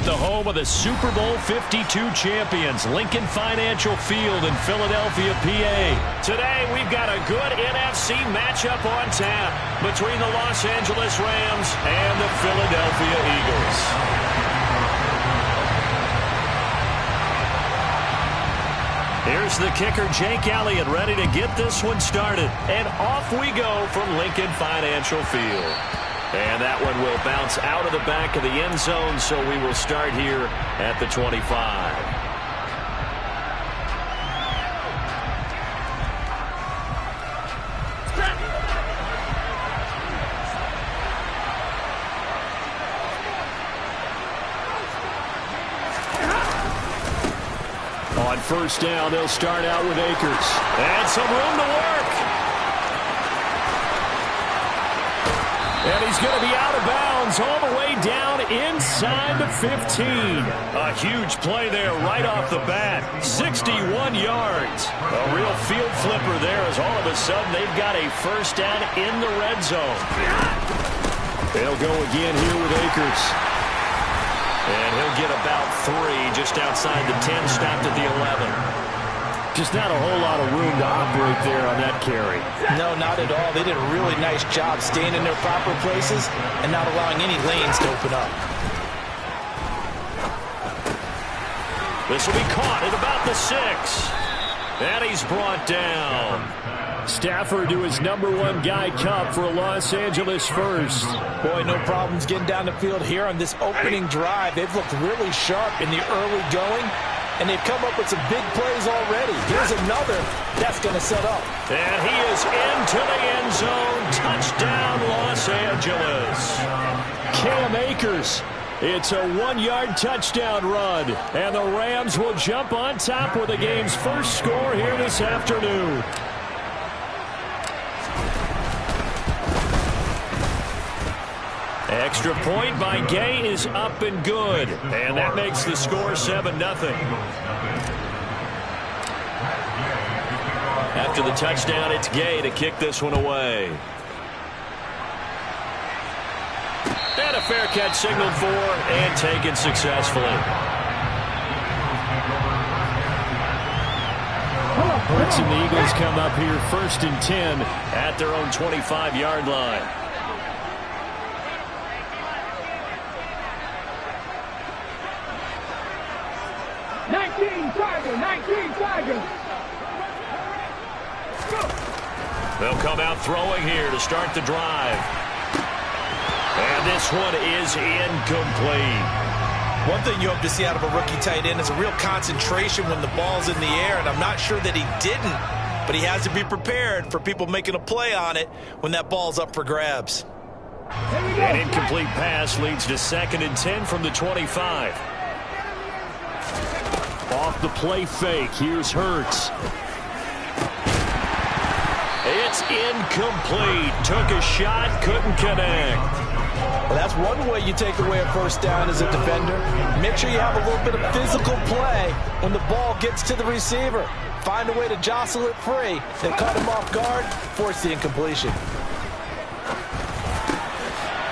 at the home of the Super Bowl 52 champions, Lincoln Financial Field in Philadelphia, PA. Today, we've got a good NFC matchup on tap between the Los Angeles Rams and the Philadelphia Eagles. Here's the kicker, Jake Elliott, ready to get this one started. And off we go from Lincoln Financial Field. And that one will bounce out of the back of the end zone, so we will start here at the 25. On first down, they'll start out with Akers. And some room to work. And he's going to be out of bounds all the way down inside the 15. A huge play there right off the bat. 61 yards. A real field flipper there as all of a sudden they've got a first down in the red zone. They'll go again here with Akers. And he'll get about 3 just outside the 10, stopped at the 11. Just not a whole lot of room to operate there on that carry. No, not at all. They did a really nice job staying in their proper places and not allowing any lanes to open up. This will be caught at about the 6. And he's brought down. Stafford to his #1 guy Cup for a Los Angeles first. Boy, no problems getting down the field here on this opening drive. They've looked really sharp in the early going, and they've come up with some big plays already. Here's another that's going to set up. And he is into the end zone. Touchdown, Los Angeles. Cam Akers. It's a 1-yard touchdown run. And the Rams will jump on top with the game's first score here this afternoon. Extra point by Gay is up and good. And that makes the score 7-0. After the touchdown, it's Gay to kick this one away. And a fair catch signaled for and taken successfully. Hurts and the Eagles come up here 1st and 10 at their own 25-yard line. They'll come out throwing here to start the drive. And this one is incomplete. One thing you hope to see out of a rookie tight end is a real concentration when the ball's in the air, and I'm not sure that he didn't, but he has to be prepared for people making a play on it when that ball's up for grabs. An incomplete pass leads to 2nd and 10 from the 25. Off the play fake, here's Hurts. It's incomplete. Took a shot, couldn't connect. Well, that's one way you take away a first down as a defender. Make sure you have a little bit of physical play when the ball gets to the receiver. Find a way to jostle it free. Then cut him off guard, force the incompletion.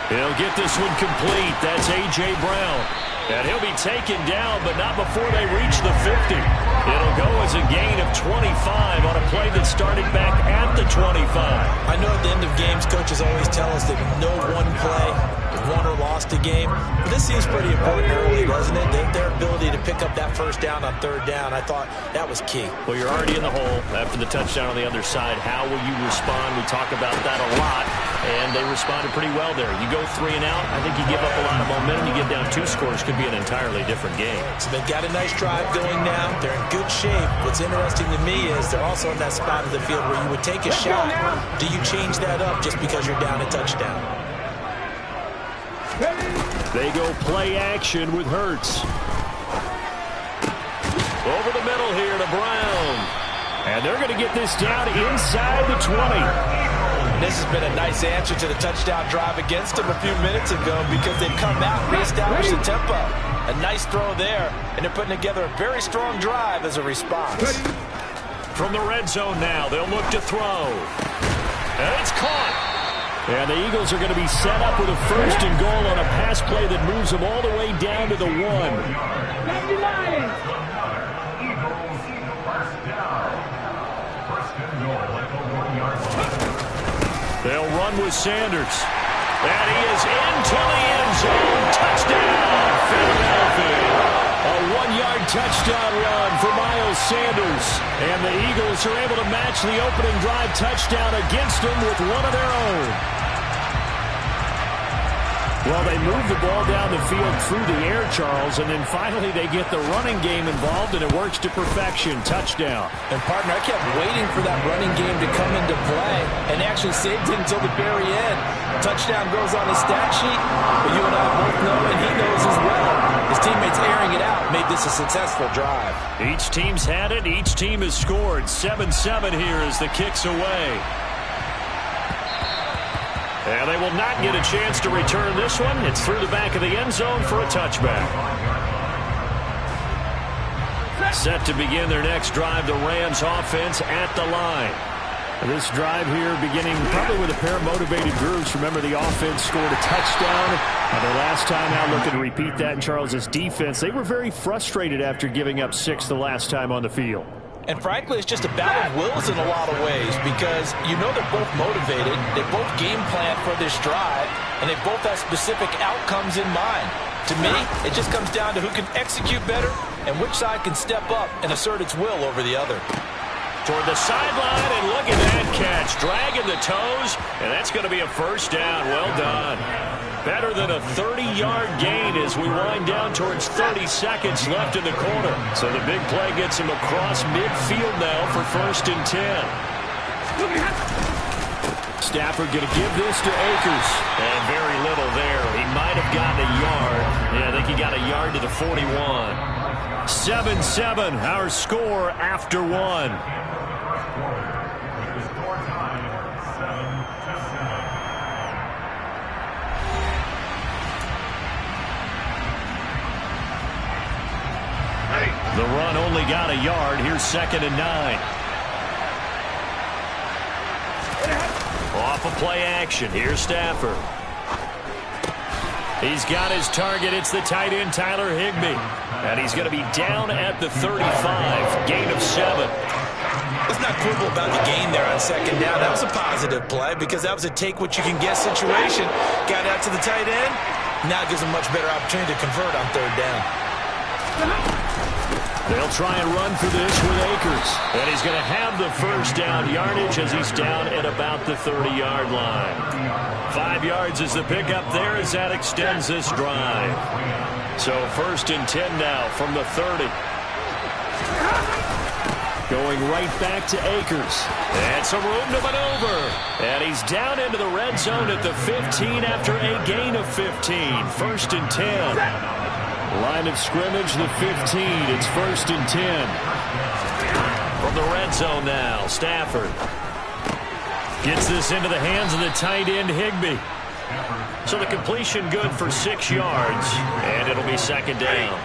He'll get this one complete. That's A.J. Brown. And he'll be taken down, but not before they reach the 50. It'll go as a gain of 25 on a play that started back at the 25. I know at the end of games, coaches always tell us that no one play won or lost a game. But this seems pretty important early, doesn't it? Their ability to pick up that first down on 3rd down, I thought that was key. Well, you're already in the hole after the touchdown on the other side. How will you respond? We talk about that a lot, and they responded pretty well there. You go 3 and out, I think you give up a lot of momentum. You get down 2 scores, could be an entirely different game. So they've got a nice drive going now. They're in good shape. What's interesting to me is they're also in that spot of the field where you would take a shot. Do you change that up just because you're down a touchdown? They go play action with Hurts. Over the middle here to Brown. And they're going to get this down inside the 20. This has been a nice answer to the touchdown drive against them a few minutes ago because they've come out and reestablished the tempo. A nice throw there, and they're putting together a very strong drive as a response. From the red zone now, they'll look to throw. And it's caught. And the Eagles are going to be set up with a 1st and goal on a pass play that moves them all the way down to the 1. They'll run with Sanders. And he is into the end zone. Touchdown, Philadelphia. A 1-yard touchdown run for Miles Sanders. And the Eagles are able to match the opening drive touchdown against them with one of their own. Well, they move the ball down the field through the air, Charles, and then finally they get the running game involved, and it works to perfection. Touchdown. And, partner, I kept waiting for that running game to come into play and actually saved it until the very end. Touchdown goes on his stat sheet, but you and I both know, and he knows as well, his teammates airing it out made this a successful drive. Each team's had it. Each team has scored. 7-7 here as the kick's away. And they will not get a chance to return this one. It's through the back of the end zone for a touchback. Set to begin their next drive, the Rams offense at the line. This drive here beginning probably with a pair of motivated groups. Remember, the offense scored a touchdown. Their last time out, looking to repeat that in Charles's defense. They were very frustrated after giving up 6 the last time on the field. And frankly, it's just a battle of wills in a lot of ways because you know they're both motivated, they both game plan for this drive, and they both have specific outcomes in mind. To me, it just comes down to who can execute better and which side can step up and assert its will over the other. Toward the sideline, and look at that catch. Dragging the toes, and that's going to be a 1st down. Well done. Better than a 30-yard gain as we wind down towards 30 seconds left in the quarter. So the big play gets him across midfield now for 1st and 10. Stafford going to give this to Akers. And very little there. He might have gotten a yard. Yeah, I think he got a yard to the 41. 7-7, our score after 1. The run only got a yard. Here's 2nd and 9. Off of play action. Here's Stafford. He's got his target. It's the tight end, Tyler Higbee. And he's going to be down at the 35. Gain of 7. Let's not quibble about the gain there on 2nd down. That was a positive play because that was a take-what-you-can-get situation. Got out to the tight end. Now it gives him a much better opportunity to convert on 3rd down. They'll try and run for this with Akers. And he's going to have the 1st down yardage as he's down at about the 30-yard line. 5 yards is the pickup there as that extends this drive. So 1st and 10 now from the 30. Going right back to Akers. And some room to maneuver. And he's down into the red zone at the 15 after a gain of 15. 1st and 10. Line of scrimmage, the 15. It's 1st and 10. From the red zone now, Stafford gets this into the hands of the tight end, Higbee. So the completion good for 6 yards, and it'll be 2nd down.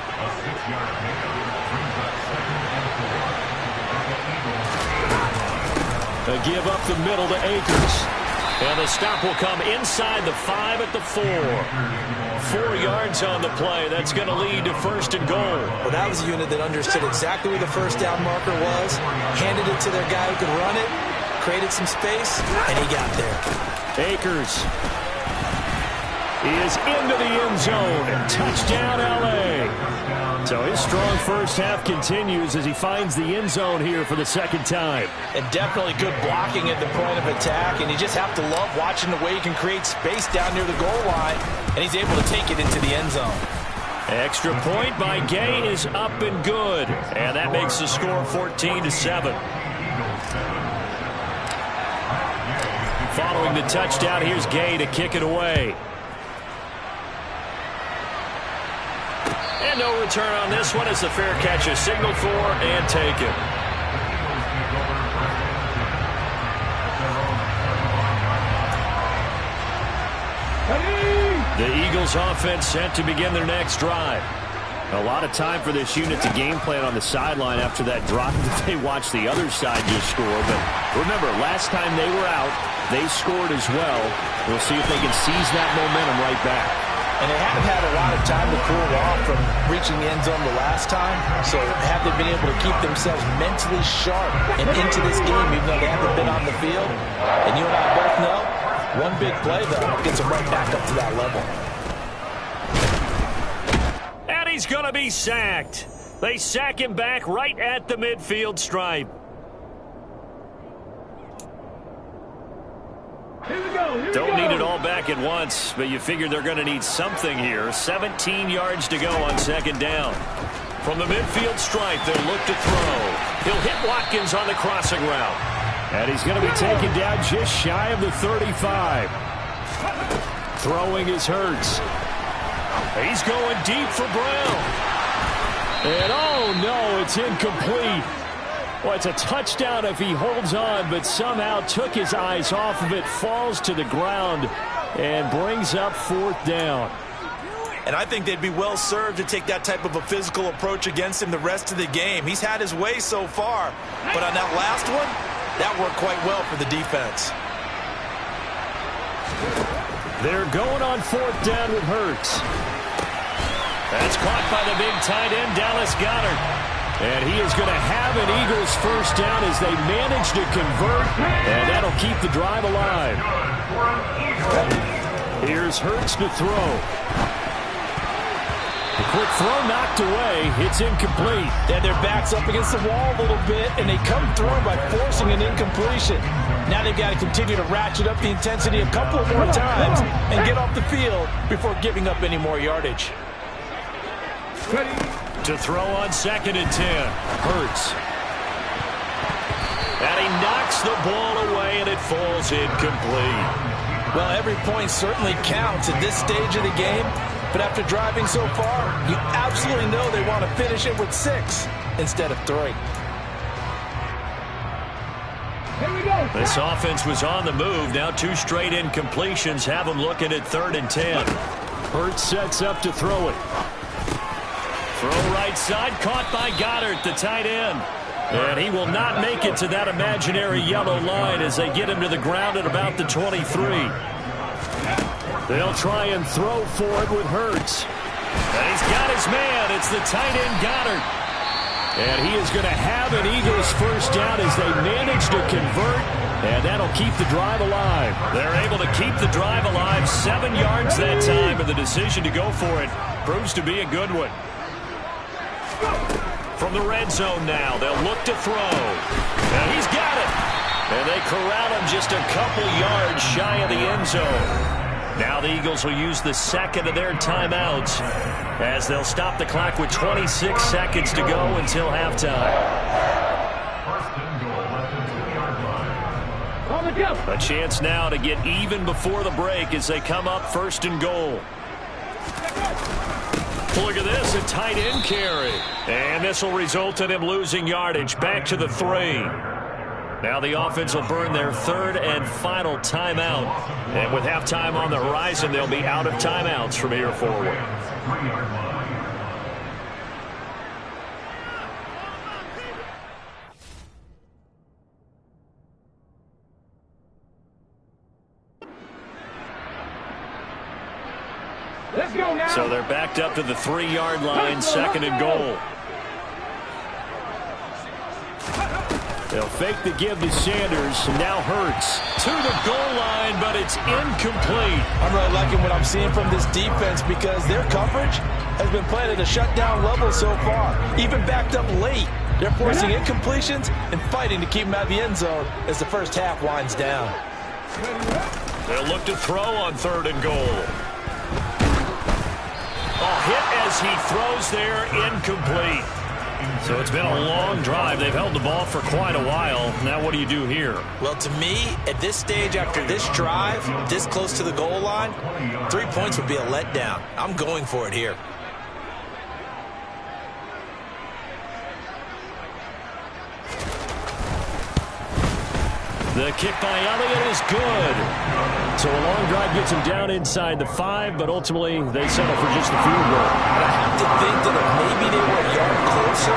A give up the middle to Akers. And the stop will come inside the 5 at the 4. 4 yards on the play. That's going to lead to 1st and goal. Well, that was a unit that understood exactly where the 1st down marker was, handed it to their guy who could run it, created some space, and he got there. Akers is into the end zone. Touchdown, L.A. So his strong 1st half continues as he finds the end zone here for the 2nd time. And definitely good blocking at the point of attack, and you just have to love watching the way he can create space down near the goal line, and he's able to take it into the end zone. Extra point by Gay is up and good, and that makes the score 14-7. Following the touchdown, here's Gay to kick it away. And no return on this one as the fair catch is signaled for and taken. The Eagles offense set to begin their next drive. A lot of time for this unit to game plan on the sideline after that drop that they watched the other side just score. But remember, last time they were out, they scored as well. We'll see if they can seize that momentum right back. And they haven't had a lot of time to cool off from reaching the end zone the last time. So have they been able to keep themselves mentally sharp and into this game, even though they haven't been on the field? And you and I both know, one big play, though, gets them right back up to that level. And he's going to be sacked. They sack him back right at the midfield stripe. Don't need it all back at once, but you figure they're going to need something here. 17 yards to go on second down. From the midfield stripe, they'll look to throw. He'll hit Watkins on the crossing route. And he's going to be taken down just shy of the 35. Throwing is Hurts. He's going deep for Brown. And oh no, it's incomplete. Well, it's a touchdown if he holds on, but somehow took his eyes off of it, falls to the ground, and brings up fourth down. And I think they'd be well served to take that type of a physical approach against him the rest of the game. He's had his way so far, but on that last one, that worked quite well for the defense. They're going on fourth down with Hurts. That's caught by the big tight end, Dallas Goedert. And he is going to have an Eagles first down as they manage to convert, and that'll keep the drive alive. Here's Hurts to throw. The quick throw knocked away. It's incomplete. They had their backs up against the wall a little bit, and they come through by forcing an incompletion. Now they've got to continue to ratchet up the intensity a couple more times and get off the field before giving up any more yardage. To throw on 2nd and 10. Hurts. And he knocks the ball away, and it falls incomplete. Well, every point certainly counts at this stage of the game. But after driving so far, you absolutely know they want to finish it with 6 instead of 3. This offense was on the move. Now 2 straight incompletions have them looking at 3rd and 10. Hurts sets up to throw it. Throw right side, caught by Goddard, the tight end. And he will not make it to that imaginary yellow line as they get him to the ground at about the 23. They'll try and throw for it with Hurts. And he's got his man. It's the tight end, Goddard. And he is going to have an Eagles first down as they manage to convert, and that'll keep the drive alive. They're able to keep the drive alive, 7 yards that time, and the decision to go for it proves to be a good one. From the red zone now, they'll look to throw. And he's got it. And they corral him just a couple yards shy of the end zone. Now the Eagles will use the second of their timeouts as they'll stop the clock with 26 seconds to go until halftime. A chance now to get even before the break as they come up 1st and goal. Look at this, a tight end carry. And this will result in him losing yardage back to the 3. Now the offense will burn their 3rd and final timeout. And with halftime on the horizon, they'll be out of timeouts from here forward. Let's go now. So they're backed up to the 3-yard line, 2nd and goal. They'll fake the give to Sanders, and now Hurts to the goal line, but it's incomplete. I'm really liking what I'm seeing from this defense because their coverage has been played at a shutdown level so far. Even backed up late, they're forcing incompletions and fighting to keep them out of the end zone as the first half winds down. They'll look to throw on 3rd and goal. A hit as he throws there, incomplete. So it's been a long drive. They've held the ball for quite a while. Now what do you do here? Well, to me, at this stage after this drive, this close to the goal line, 3 points would be a letdown. I'm going for it here. The kick by Elliott is good. So a long drive gets him down inside the 5, but ultimately they settle for just the field goal. And I have to think that if maybe they were a yard closer,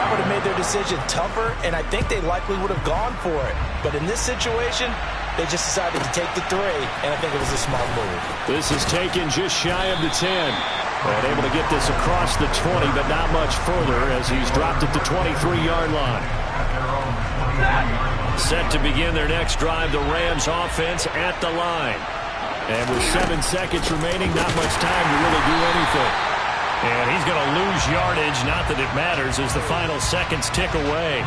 that would have made their decision tougher, and I think they likely would have gone for it. But in this situation, they just decided to take the 3, and I think it was a smart move. This is taken just shy of the 10. And able to get this across the 20, but not much further as he's dropped at the 23-yard line. Set to begin their next drive, the Rams offense at the line. And with 7 seconds remaining, not much time to really do anything. And he's going to lose yardage, not that it matters, as the final seconds tick away.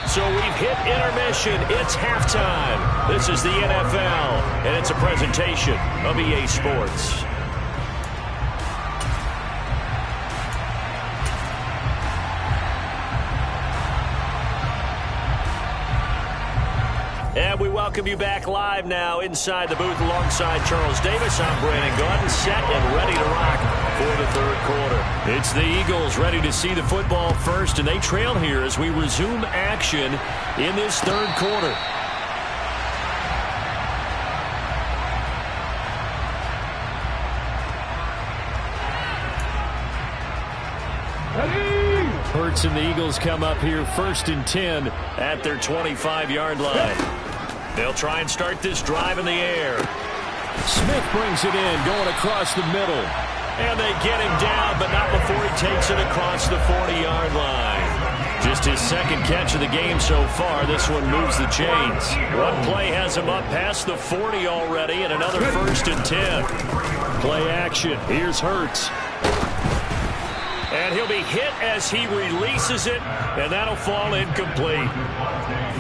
So we've hit intermission. It's halftime. This is the NFL, and it's a presentation of EA Sports. And we welcome you back live now inside the booth alongside Charles Davis. I'm Brandon Gaudin, set and ready to rock for the third quarter. It's the Eagles ready to see the football first, and they trail here as we resume action in this third quarter. Hurts and the Eagles come up here 1st and 10 at their 25-yard line. They'll try and start this drive in the air. Smith brings it in, going across the middle. And they get him down, but not before he takes it across the 40-yard line. Just his second catch of the game so far. This one moves the chains. One play has him up past the 40 already, and another 1st and 10. Play action. Here's Hurts. And he'll be hit as he releases it, and that'll fall incomplete.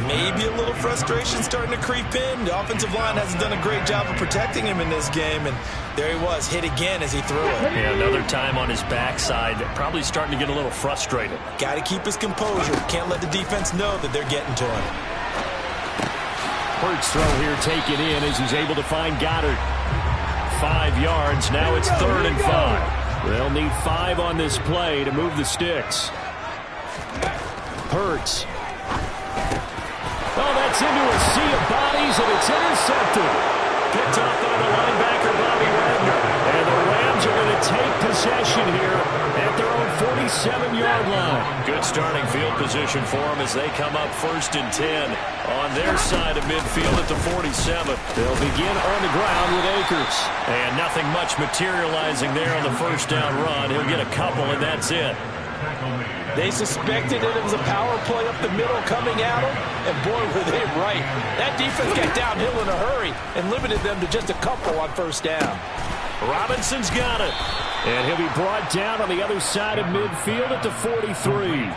Maybe a little frustration starting to creep in. The offensive line hasn't done a great job of protecting him in this game, and there he was, hit again as he threw it. Yeah, another time on his backside, probably starting to get a little frustrated. Got to keep his composure. Can't let the defense know that they're getting to him. Hurts throw here taken in as he's able to find Goddard. 5 yards. Now it's 3rd and 5. They'll need 5 on this play to move the sticks. Hurts. Oh, that's into a sea of bodies, and it's intercepted. Picked off by the linebacker, Bobby Wagner. And the Rams are going to take possession here at their own 47-yard line. Good starting field position for them as they come up 1st and 10 on their side of midfield at the 47. They'll begin on the ground with Akers. And nothing much materializing there on the first down run. He'll get a couple, and that's it. They suspected that it was a power play up the middle coming at them, and boy, were they right. That defense got downhill in a hurry and limited them to just a couple on 1st down. Robinson's got it, and he'll be brought down on the other side of midfield at the 43.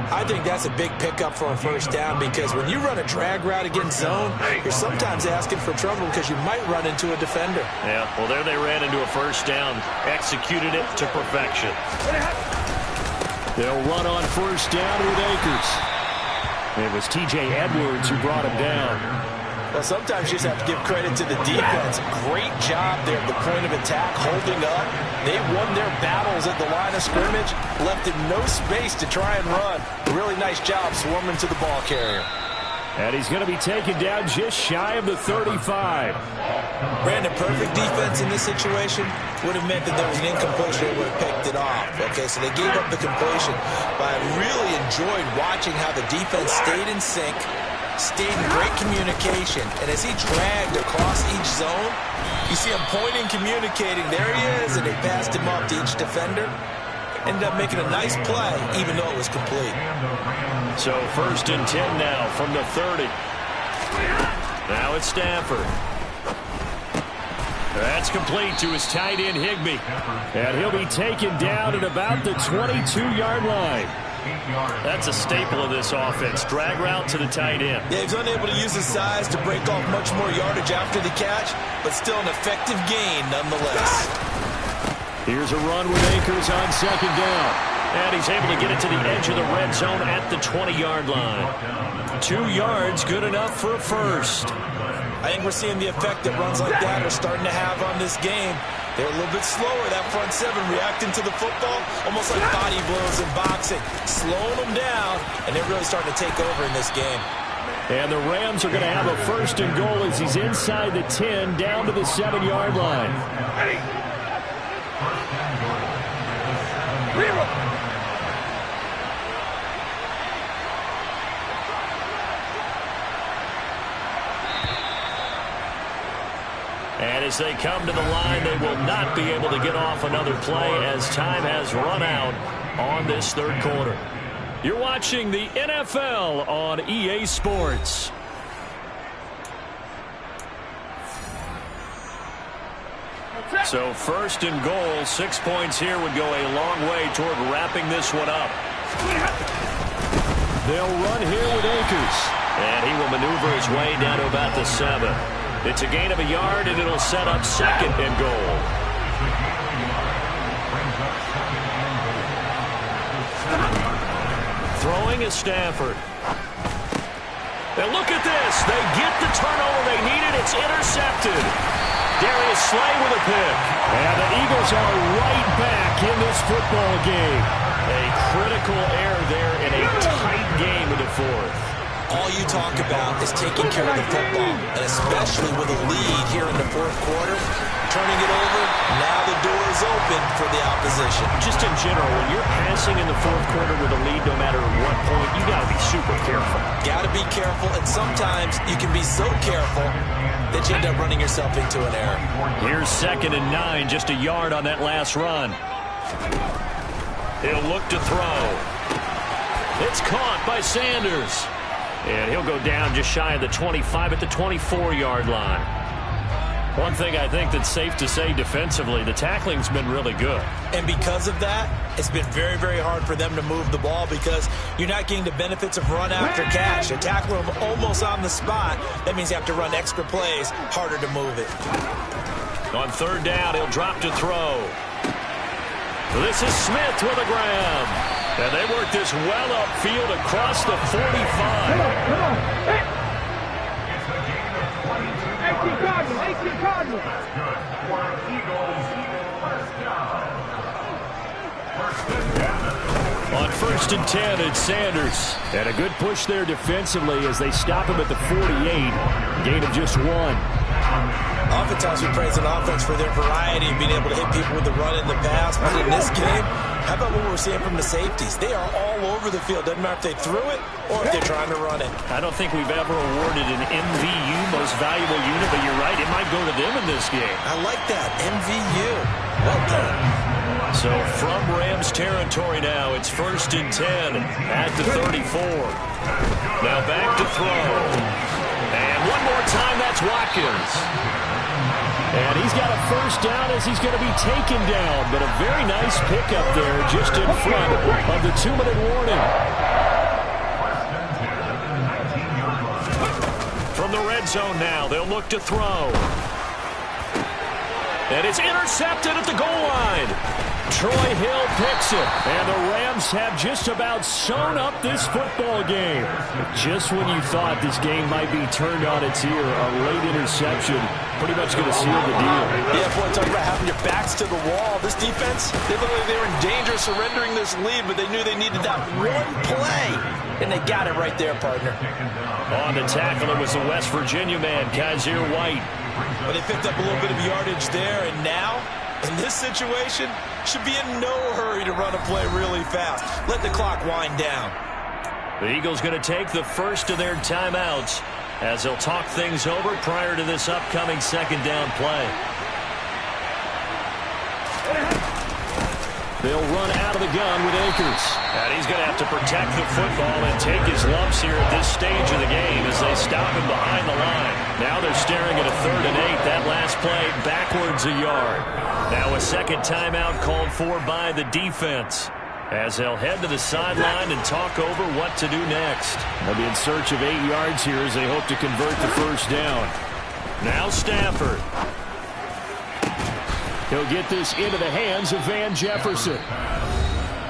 I think that's a big pickup for a 1st down because when you run a drag route against zone, you're sometimes asking for trouble because you might run into a defender. Yeah, well, there they ran into a 1st down, executed it to perfection. They'll run on 1st down with Akers. It was T.J. Edwards who brought him down. Well, sometimes you just have to give credit to the defense. Great job there at the point of attack, holding up. They won their battles at the line of scrimmage, left it no space to try and run. Really nice job swarming to the ball carrier. And he's going to be taken down just shy of the 35. Brandon, perfect defense in this situation would have meant that there was an incompletion. They would have picked it off. Okay, so they gave up the completion. But I really enjoyed watching how the defense stayed in sync, stayed in great communication. And as he dragged across each zone, you see him pointing, communicating. There he is, and they passed him off to each defender. Ended up making a nice play, even though it was complete. So 1st and 10 now from the 30. Now it's Stafford. That's complete to his tight end, Higbee. And he'll be taken down at about the 22-yard line. That's a staple of this offense. Drag route to the tight end. Yeah, he's unable to use his size to break off much more yardage after the catch, but still an effective gain nonetheless. Here's a run with Akers on 2nd down. And he's able to get it to the edge of the red zone at the 20-yard line. 2 yards, good enough for a 1st. I think we're seeing the effect that runs like that are starting to have on this game. They're a little bit slower, that front seven, reacting to the football, almost like body blows in boxing, slowing them down, and they're really starting to take over in this game. And the Rams are going to have a 1st and goal as he's inside the 10, down to the 7-yard line. And as they come to the line, they will not be able to get off another play as time has run out on this 3rd quarter. You're watching the NFL on EA Sports. So 1st and goal, 6 points here would go a long way toward wrapping this one up. They'll run here with Akers. And he will maneuver his way down to about the 7. It's a gain of a yard, and it'll set up 2nd and goal. Throwing is Stafford. And look at this. They get the turnover they needed. It's intercepted. Darius Slay with a pick. And the Eagles are right back in this football game. A critical error there in a tight game in the 4th. All you talk about is taking care of the football, and especially with a lead here in the 4th quarter, turning it over, now the door is open for the opposition. Just in general, when you're passing in the 4th quarter with a lead, no matter what point, you got to be super careful. Got to be careful, and sometimes you can be so careful that you end up running yourself into an error. Here's 2nd and 9, just a yard on that last run. He'll look to throw. It's caught by Sanders. And he'll go down just shy of the 25 at the 24-yard line. One thing I think that's safe to say defensively, the tackling's been really good. And because of that, it's been very, very hard for them to move the ball because you're not getting the benefits of run after catch. You tackle them almost on the spot. That means you have to run extra plays, harder to move it. On 3rd down, he'll drop to throw. This is Smith with a grab. And they work this well upfield across the 45. On 1st and 10, it's Sanders. And a good push there defensively as they stop him at the 48. Gain of just 1. Oftentimes we praise an offense for their variety of being able to hit people with the run in the pass. But in this game, how about what we're seeing from the safeties? They are all over the field. Doesn't matter if they threw it or if they're trying to run it. I don't think we've ever awarded an MVU, most valuable unit, but you're right, it might go to them in this game. I like that, MVU. Well done. So from Rams territory now, it's 1st and 10 at the 34. Now back to throw. And one more time, that's Watkins. And he's got a 1st down as he's going to be taken down. But a very nice pickup there just in front of the 2-minute warning. From the red zone now, they'll look to throw. And it's intercepted at the goal line. Troy Hill picks it. And the Rams have just about sewn up this football game. Just when you thought this game might be turned on its ear, a late interception pretty much going to seal the deal. Yeah, boy, talk about having your backs to the wall. This defense, they looked like they were in danger of surrendering this lead, but they knew they needed that one play. And they got it right there, partner. On the tackle, it was the West Virginia man, Kaiser White. But they picked up a little bit of yardage there, and now, in this situation, should be in no hurry to run a play really fast. Let the clock wind down. The Eagles going to take the first of their timeouts as they'll talk things over prior to this upcoming 2nd down play. They'll run out of the gun with Akers. And he's going to have to protect the football and take his lumps here at this stage of the game as they stop him behind the line. Now they're staring at a 3rd and 8. That last play backwards a yard. Now a 2nd timeout called for by the defense as they'll head to the sideline and talk over what to do next. They'll be in search of 8 yards here as they hope to convert the 1st down. Now Stafford. He'll get this into the hands of Van Jefferson.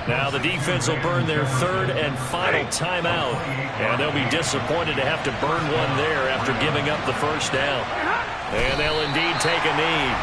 Now the defense will burn their 3rd and final timeout. And they'll be disappointed to have to burn one there after giving up the 1st down. And they'll indeed take a knee.